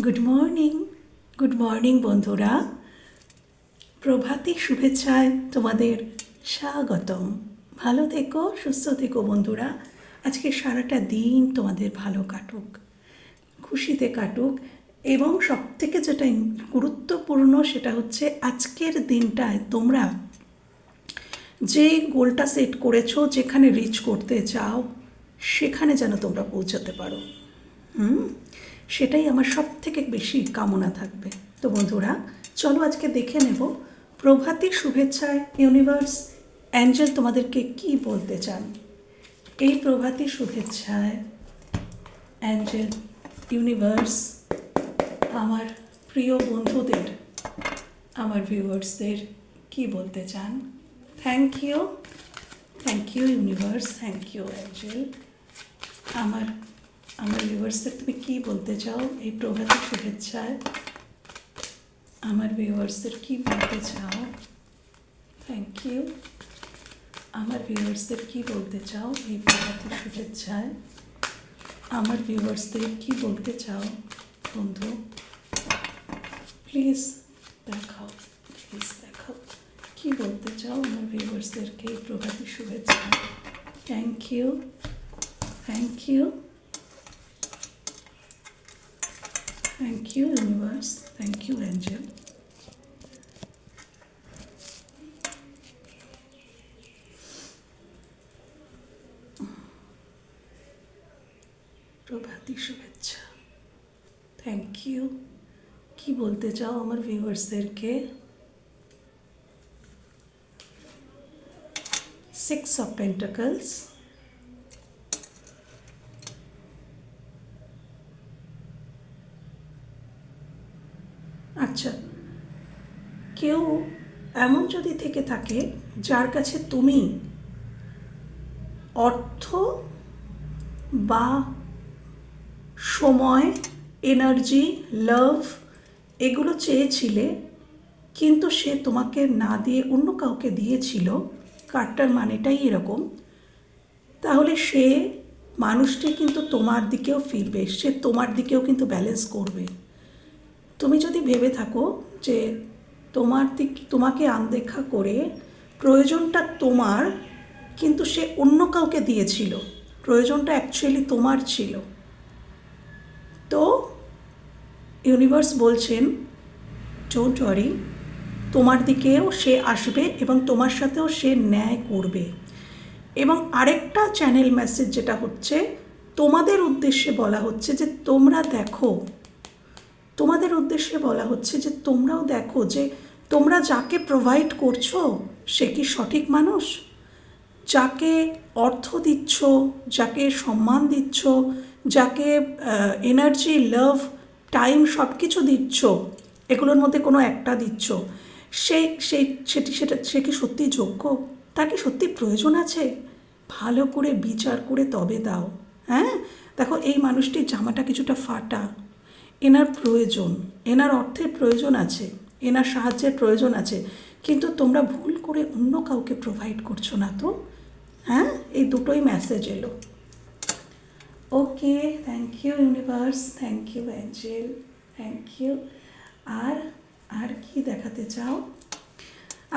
Good morning বন্ধুরা। প্রভাতী শুভেচ্ছায় তোমাদের স্বাগতম। ভালো থেকো, সুস্থ থেকো বন্ধুরা। আজকে সারাটা দিন তোমাদের ভালো কাটুক, খুশিতে কাটুক। এবং সবথেকে যেটা গুরুত্বপূর্ণ সেটা হচ্ছে আজকের দিনটায় তোমরা যে গোলটা সেট করেছো, যেখানে রিচ করতে চাও সেখানে যেন তোমরা পৌঁছাতে পারো। সেটাই আমার সব থেকে বেশি কামনা থাকবে। তো বন্ধুরা চলো আজকে দেখে নেব প্রভাতী শুভেচ্ছায় ইউনিভার্স অ্যাঞ্জেল তোমাদেরকে কি বলতে চান। এই প্রভাতী শুভেচ্ছায় অ্যাঞ্জেল ইউনিভার্স আমার প্রিয় বন্ধুদের, আমার ভিউয়ার্সদের কি বলতে চান। Thank you universe, thank you angel. আমার ভিউয়ার্সদের তুমি কি বলতে চাও এই প্রভাতী শুভেচ্ছায়? আমার ভিউয়ার্সদের কি বলতে চাও? Thank you. আমার ভিউয়ার্সদের কি বলতে চাও এই প্রভাতী শুভেচ্ছায়? আমার ভিউয়ার্সদের কি বলতে চাও বন্ধু? প্লিজ দেখাও কি বলতে চাও আমার ভিউয়ার্সদেরকে এই প্রভাতী শুভেচ্ছায়। Thank you universe, thank you angel. প্রভাতী শুভেচ্ছা, থ্যাংক ইউ। কি বলতে চাও আমার ভিউয়ার্সদেরকে? 6 of Pentacles, আচ্ছা, কেউ এমন যদি থেকে থাকে যার কাছে তুমি অর্থ বা সময়, এনার্জি, লাভ এগুলো চেয়েছিলে, কিন্তু সে তোমাকে না দিয়ে অন্য কাউকে দিয়েছিল, কার্ডটার মানেটাই এরকম, তাহলে সে মানুষটি কিন্তু তোমার দিকেও ফিরবে, সে তোমার দিকেও কিন্তু ব্যালেন্স করবে। তুমি যদি ভেবে থাকো যে তোমাকে আনদেখা করে প্রয়োজনটা তোমার, কিন্তু সে অন্য কাউকে দিয়েছিল, প্রয়োজনটা অ্যাকচুয়ালি তোমার ছিল, তো ইউনিভার্স বলছেন ডোন্ট ওয়ারি, তোমার দিকেও সে আসবে এবং তোমার সাথেও সে ন্যায় করবে। এবং আরেকটা চ্যানেল মেসেজ যেটা হচ্ছে, তোমাদের উদ্দেশ্যে বলা হচ্ছে যে তোমরা দেখো, তোমাদের উদ্দেশ্যে বলা হচ্ছে যে তোমরাও দেখো যে তোমরা যাকে প্রোভাইড করছো সে কি সঠিক মানুষ? যাকে অর্থ দিচ্ছ, যাকে সম্মান দিচ্ছ, যাকে এনার্জি, লাভ, টাইম সব কিছু দিচ্ছ, এগুলোর মধ্যে কোনো একটা দিচ্ছ, সে কি সত্যি যোগ্য? তার কি সত্যি প্রয়োজন আছে? ভালো করে বিচার করে তবে দাও। হ্যাঁ, দেখো এই মানুষটির জামাটা কিছুটা ফাটা, এনার প্রয়োজন, এনার অর্থের প্রয়োজন আছে, এনার সাহায্যের প্রয়োজন আছে, কিন্তু তোমরা ভুল করে অন্য কাউকে প্রোভাইড করছো না তো। হ্যাঁ, এই দুটোই মেসেজ এলো। Okay, thank you universe, thank you angel, thank you. আর কি দেখাতে চাও?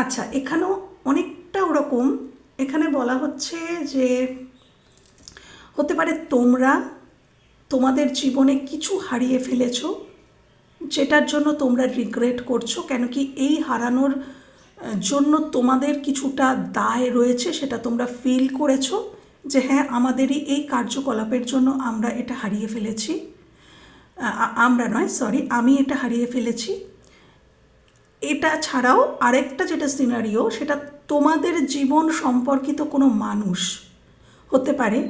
আচ্ছা, এখানেও অনেকটা ওরকম, এখানে বলা হচ্ছে যে হতে পারে তোমরা তোমাদের জীবনে কিছু হারিয়ে ফেলেছ, যেটার জন্য তোমরা রিগ্রেট করছো, কেন কি এই হারানোর জন্য তোমাদের কিছুটা দায় রয়েছে, সেটা তোমরা ফিল করেছো যে হ্যাঁ আমাদেরই এই কার্যকলাপের জন্য আমরা এটা হারিয়ে ফেলেছি, আমি এটা হারিয়ে ফেলেছি। এটা ছাড়াও আরেকটা যেটা সিনারিও, সেটা তোমাদের জীবন সম্পর্কিত কোনো মানুষ হতে পারে,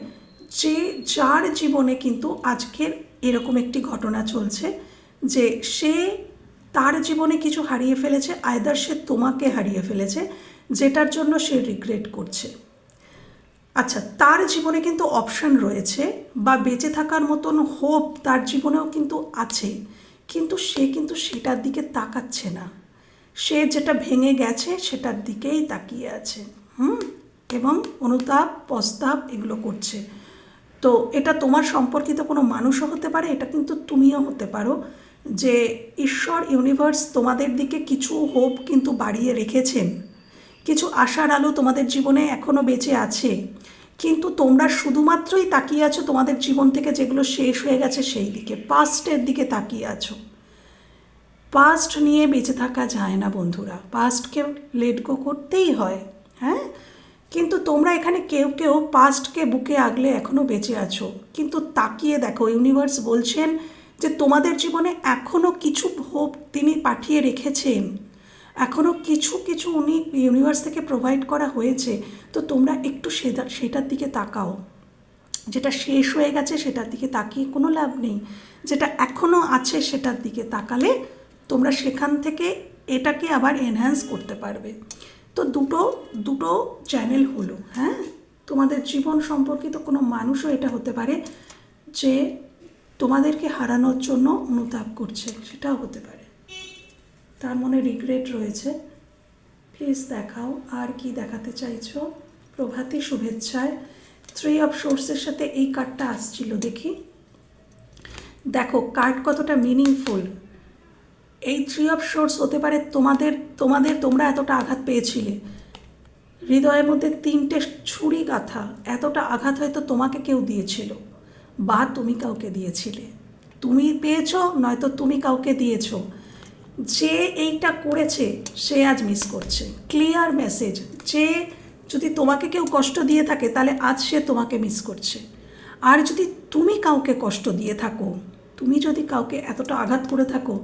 যার জীবনে কিন্তু আজকের এরকম একটি ঘটনা চলছে যে সে তার জীবনে কিছু হারিয়ে ফেলেছে, আইদার সে তোমাকে হারিয়ে ফেলেছে, যেটার জন্য সে রিগ্রেট করছে। আচ্ছা, তার জীবনে কিন্তু অপশান রয়েছে বা বেঁচে থাকার মতন হোপ তার জীবনেও কিন্তু আছে, কিন্তু সে কিন্তু সেটার দিকে তাকাচ্ছে না, সে যেটা ভেঙে গেছে সেটার দিকেই তাকিয়ে আছে। এবং অনুতাপ, পস্তাপ এগুলো করছে। তো এটা তোমার সম্পর্কিত কোনো মানুষও হতে পারে, এটা কিন্তু তুমিও হতে পারো, যে ঈশ্বর ইউনিভার্স তোমাদের দিকে কিছু হোপ কিন্তু বাড়িয়ে রেখেছেন, কিছু আশার আলো তোমাদের জীবনে এখনও বেঁচে আছে, কিন্তু তোমরা শুধুমাত্রই তাকিয়ে আছো তোমাদের জীবন থেকে যেগুলো শেষ হয়ে গেছে সেই দিকে, পাস্টের দিকে তাকিয়ে আছো। পাস্ট নিয়ে বেঁচে থাকা যায় না বন্ধুরা, পাস্টকে লেট গো করতেই হয়। হ্যাঁ, কিন্তু তোমরা এখানে কেউ কেউ পাস্টকে বুকে আগলে এখনও বেঁচে আছো, কিন্তু তাকিয়ে দেখো ইউনিভার্স বলছেন যে তোমাদের জীবনে এখনও কিছু হোপ তিনি পাঠিয়ে রেখেছেন, এখনও কিছু কিছু উনি ইউনিভার্স থেকে প্রোভাইড করা হয়েছে। তো তোমরা একটু সেটার দিকে তাকাও। যেটা শেষ হয়ে গেছে সেটার দিকে তাকিয়ে কোনো লাভ নেই, যেটা এখনও আছে সেটার দিকে তাকালে তোমরা সেখান থেকে এটাকে আবার এনহ্যান্স করতে পারবে। তো দুটো চ্যানেল হলো। হ্যাঁ, তোমাদের জীবন সম্পর্কিত কোনো মানুষও এটা হতে পারে যে তোমাদেরকে হারানোর জন্য অনুতাপ করছে, সেটাও হতে পারে, তার মনে রিগ্রেট রয়েছে। প্লিজ দেখাও আর কি দেখাতে চাইছো। প্রভাতী শুভেচ্ছায় 3 অফ সোর্সের সাথে এই কার্ডটা আসছিল, দেখি। দেখো কার্ড কতটা মিনিংফুল। এই 3 অফ সোর্স হতে পারে তোমরা এতটা আঘাত পেয়েছিলে, হৃদয়ের মধ্যে 3টে ছুরি গাঁথা, এতটা আঘাত হয়তো তোমাকে কেউ দিয়েছিল বা তুমি কাউকে দিয়েছিলে, তুমি পেয়েছো নয়তো তুমি কাউকে দিয়েছো। যে এইটা করেছে সে আজ মিস করছে। ক্লিয়ার মেসেজ, যে যদি তোমাকে কেউ কষ্ট দিয়ে থাকে তাহলে আজ সে তোমাকে মিস করছে। আর যদি তুমি কাউকে কষ্ট দিয়ে থাকো, তুমি যদি কাউকে এতটা আঘাত করে থাকো,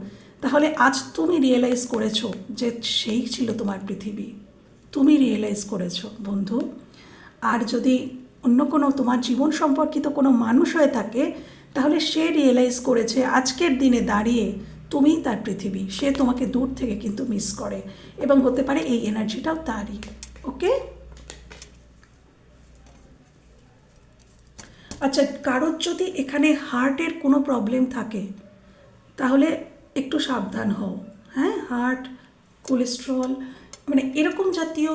তাহলে আজ তুমি রিয়েলাইজ করেছো যে সেই ছিল তোমার পৃথিবী, তুমি রিয়েলাইজ করেছো বন্ধু। আর যদি অন্য কোনো তোমার জীবন সম্পর্কিত কোনো মানুষ হয়ে থাকে, তাহলে সে রিয়েলাইজ করেছে আজকের দিনে দাঁড়িয়ে তুমিই তার পৃথিবী, সে তোমাকে দূর থেকে কিন্তু মিস করে, এবং হতে পারে এই এনার্জিটাও তারই। ওকে, আচ্ছা, কারোর যদি এখানে হার্টের কোনো প্রবলেম থাকে তাহলে একটু সাবধান হও। হ্যাঁ, হার্ট, কোলেস্ট্রল, মানে এরকম জাতীয়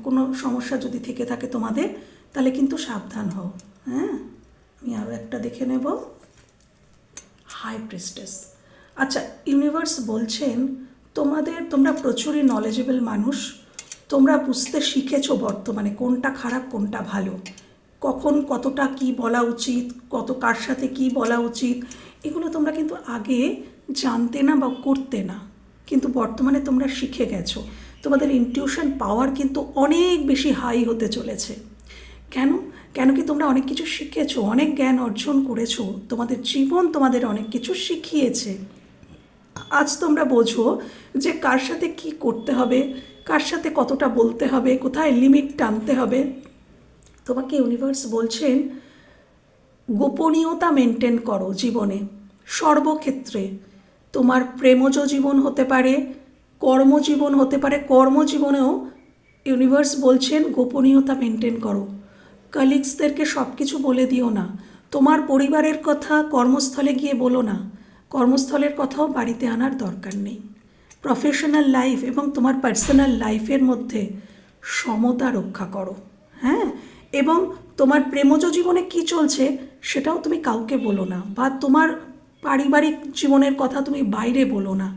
কোনো সমস্যা যদি থেকে থাকে তোমাদের, তাহলে কিন্তু সাবধান হও। হ্যাঁ, আমি আরও একটা দেখে নেব। High priestess. আচ্ছা, ইউনিভার্স বলছেন তোমরা প্রচুরই নলেজেবল মানুষ, তোমরা বুঝতে শিখেছো বর্তমানে কোনটা খারাপ কোনটা ভালো, কখন কতটা কি বলা উচিত, কত কার সাথে কি বলা উচিত, এগুলো তোমরা কিন্তু আগে জানতে না বা করতে না, কিন্তু বর্তমানে তোমরা শিখে গেছো। তোমাদের ইনটিউশন পাওয়ার কিন্তু অনেক বেশি হাই হতে চলেছে। কেন কি তোমরা অনেক কিছু শিখেছো, অনেক জ্ঞান অর্জন করেছো, তোমাদের জীবন তোমাদের অনেক কিছু শিখিয়েছে। আজ তোমরা বোঝো যে কার সাথে কি করতে হবে, কার সাথে কতটা বলতে হবে, কোথায় লিমিট টানতে হবে। তোমাকে ইউনিভার্স বলছেন গোপনীয়তা মেনটেন করো জীবনে, সর্বক্ষেত্রে। তোমার প্রেমজ জীবন হতে পারে, কর্মজীবন হতে পারে, কর্মজীবনেও ইউনিভার্স বলছেন গোপনীয়তা মেনটেন করো। কলিগসদেরকে সব কিছু বলে দিও না, তোমার পরিবারের কথা কর্মস্থলে গিয়ে বলো না, কর্মস্থলের কথাও বাড়িতে আনার দরকার নেই। প্রফেশনাল লাইফ এবং তোমার পার্সোনাল লাইফের মধ্যে সমতা রক্ষা করো। হ্যাঁ, এবং তোমার প্রেমজ জীবনে কি চলছে সেটাও তুমি কাউকে বলো না, বা তোমার পারিবারিক জীবনের কথা তুমি বাইরে বলো না।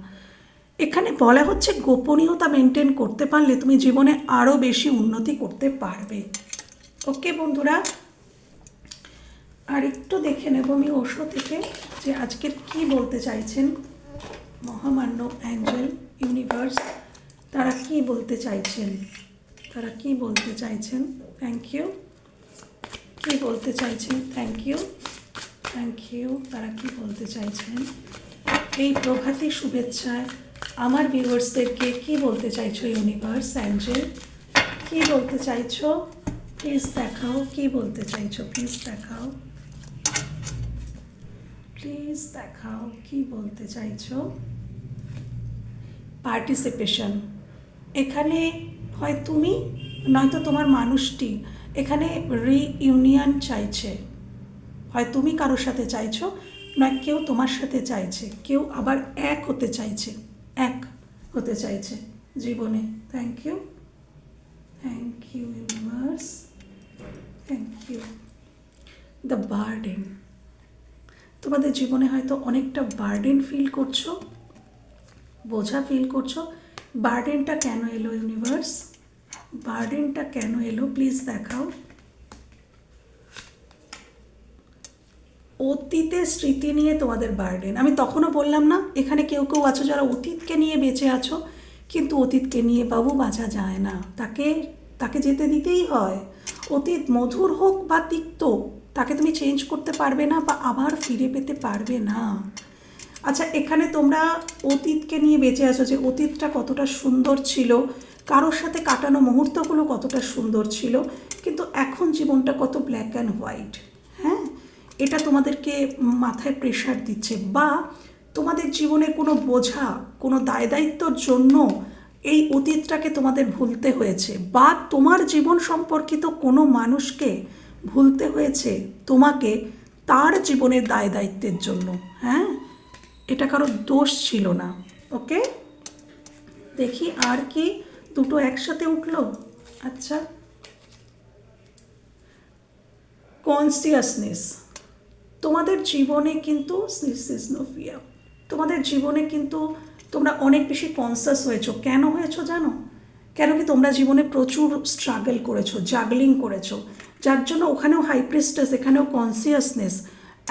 এখানে বলা হচ্ছে গোপনীয়তা মেনটেন করতে পারলে তুমি জীবনে আরও বেশি উন্নতি করতে পারবে। ওকে বন্ধুরা, আর একটু দেখে নেব আমি ওশো থেকে যে আজকের কি বলতে চাইছেন মহামান্য অ্যাঞ্জেল ইউনিভার্স, তারা কি বলতে চাইছেন, তারা কি বলতে চাইছেন। Thank you. কি বলতে চাইছেন, থ্যাংক ইউ, থ্যাংক ইউ। তারা কি বলতে চাইছেন এই প্রভাতী শুভেচ্ছায় আমার ভিউয়ার্সদেরকে কি বলতে চাইছো ইউনিভার্স, অ্যাঞ্জেল কি বলতে চাইছো, প্লিজ দেখাও। কি বলতে চাইছো প্লিজ দেখাও, প্লিজ দেখাও কি বলতে চাইছো। পার্টিসিপেশন, এখানে হয় তুমি নয়তো তোমার মানুষটি এখানে রিইউনিয়ন চাইছে, হয় তুমি কারোর সাথে চাইছো, নয় কেউ তোমার সাথে চাইছে, কেউ আবার এক হতে চাইছে, এক হতে চাইছে জীবনে। Thank you, thank you universe, thank you. The burden, তোমাদের জীবনে হয়তো অনেকটা বার্ডেন ফিল করছো, বোঝা ফিল করছো। বার্ডেনটা কেন এলো ইউনিভার্স? বার্ডেনটা কেন এলো প্লিজ দেখাও। অতীতের স্মৃতি নিয়ে তোমাদের বার্ডেন। আমি তখনও বললাম না, এখানে কেউ কেউ আছো যারা অতীতকে নিয়ে বেঁচে আছো, কিন্তু অতীতকে নিয়ে বাবু বাঁচা যায় না, তাকে যেতে দিতেই হয়। অতীত মধুর হোক বা তিক্ত, তাকে তুমি চেঞ্জ করতে পারবে না বা আবার ফিরে পেতে পারবে না। আচ্ছা, এখানে তোমরা অতীতকে নিয়ে বেঁচে আছো, যে অতীতটা কতটা সুন্দর ছিল, কারোর সাথে কাটানো মুহূর্তগুলো কতটা সুন্দর ছিল, কিন্তু এখন জীবনটা কত ব্ল্যাক অ্যান্ড হোয়াইট। হ্যাঁ, এটা তোমাদেরকে মাথায় প্রেশার দিচ্ছে, বা তোমাদের জীবনে কোনো বোঝা, কোনো দায় দায়িত্বর জন্য এই অতীতটাকে তোমাদের ভুলতে হয়েছে, বা তোমার জীবন সম্পর্কিত কোনো মানুষকে ভুলতে হয়েছে তোমাকে তার জীবনের দায় দায়িত্বের জন্য। হ্যাঁ, এটা কারো দোষ ছিল না। ওকে, দেখি আর কি দুটো একসাথে উঠলো। আচ্ছা, কনসিয়াসনেস। তোমাদের জীবনে কিন্তু তোমাদের জীবনে কিন্তু তোমরা অনেক বেশি কনসিয়াস হয়েছো। কেন হয়েছো জানো? কেন কি তোমরা জীবনে প্রচুর স্ট্রাগল করেছো, জাগলিং করেছো, যার জন্য ওখানেও হাই প্রিস্টেস, এখানেও কনসিয়াসনেস।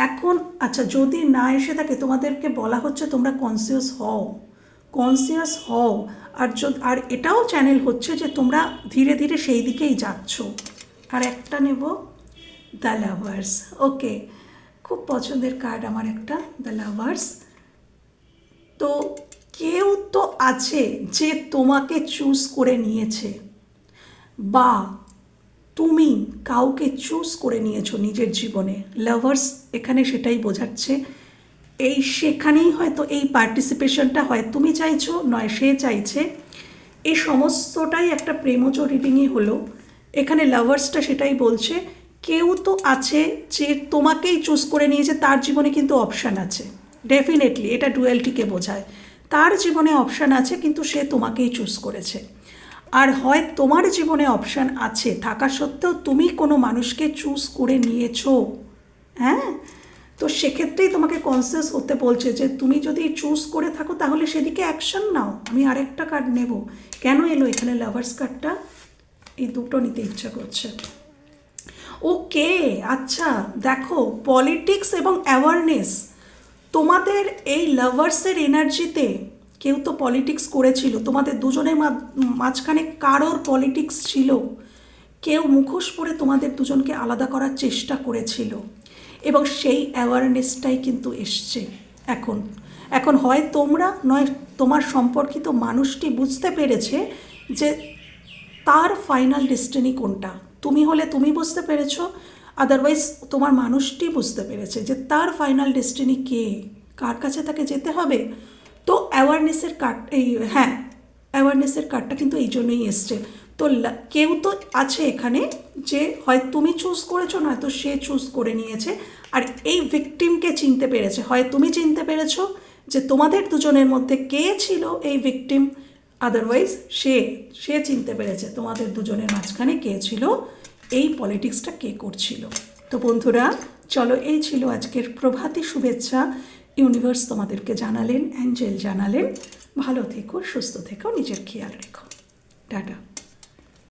এখন আচ্ছা, যদি না এসে থাকে তোমাদেরকে বলা হচ্ছে তোমরা কনসিয়াস হও, আর এটাও চ্যানেল হচ্ছে যে তোমরা ধীরে ধীরে সেই দিকেই যাচ্ছ। আর একটা নেব, দ্য লাভার্স। ওকে, খুব পছন্দের কার্ড আমার একটা, দ্য লাভার্স। তো কেউ তো আছে যে তোমাকে চুজ করে নিয়েছে, বা তুমি কাউকে চুজ করে নিয়েছো নিজের জীবনে। লাভার্স এখানে সেটাই বোঝাচ্ছে। সেখানেই হয়তো এই পার্টিসিপেশনটা হয় তুমি চাইছো, নয় সে চাইছে। এই সমস্তটাই একটা প্রেমজ রিডিংই হলো। এখানে লাভার্সটা সেটাই বলছে, কেউ তো আছে যে তোমাকেই চুজ করে নিয়েছে, তার জীবনে কিন্তু অপশান আছে। ডেফিনেটলি এটা ডুয়ালিটিকে বোঝায়। তার জীবনে অপশান আছে, কিন্তু সে তোমাকেই চুজ করেছে। আর হয় তোমার জীবনে অপশান আছে থাকা সত্ত্বেও তুমি কোনো মানুষকে চুজ করে নিয়েছো। হ্যাঁ, তো সেক্ষেত্রেই তোমাকে কনসিয়াস হতে বলছে যে তুমি যদি চুজ করে থাকো তাহলে সেদিকে অ্যাকশন নাও। আমি আরেকটা কার্ড নেব। কেন এলো এখানে লাভার্স কার্ডটা? এই দুটো নিতে ইচ্ছা করছে। ওকে, আচ্ছা দেখো, পলিটিক্স এবং অ্যাওয়ারনেস। তোমাদের এই লাভার্সের এনার্জিতে কেউ তো পলিটিক্স করেছিল, তোমাদের দুজনের মাঝখানে কারোর পলিটিক্স ছিল, কেউ মুখোশ পরে তোমাদের দুজনকে আলাদা করার চেষ্টা করেছিল, এবং সেই অ্যাওয়ারনেসটাই কিন্তু এসছে এখন হয় তোমরা নয় তোমার সম্পর্কিত মানুষটি বুঝতে পেরেছে যে তার ফাইনাল ডেস্টিনি কোনটা। তুমি হলে তুমি বুঝতে পেরেছো, আদারওয়াইজ তোমার মানুষটি বুঝতে পেরেছে যে তার ফাইনাল ডেস্টিনি কে, কার কাছে তাকে যেতে হবে। তো অ্যাওয়ারনেসের কার্ড, অ্যাওয়ারনেসের কার্ডটা কিন্তু এই জন্যই এসছে। তো কেউ তো আছে এখানে যে হয় তুমি চুজ করেছো, নয়তো সে চুজ করে নিয়েছে। আর এই ভিকটিমকে চিনতে পেরেছে, হয় তুমি চিনতে পেরেছো যে তোমাদের দুজনের মধ্যে কে ছিল এই ভিকটিম, আদারওয়াইজ সে চিনতে পেরেছে তোমাদের দুজনের মাঝখানে কে ছিল, এই পলিটিক্সটা কে করছিল। তো বন্ধুরা চলো, এই ছিল আজকের প্রভাতী শুভেচ্ছা। ইউনিভার্স তোমাদেরকে জানালেন, অ্যাঞ্জেল জানালেন। ভালো থেকো, সুস্থ থেকো, নিজের খেয়াল রেখো। টাটা।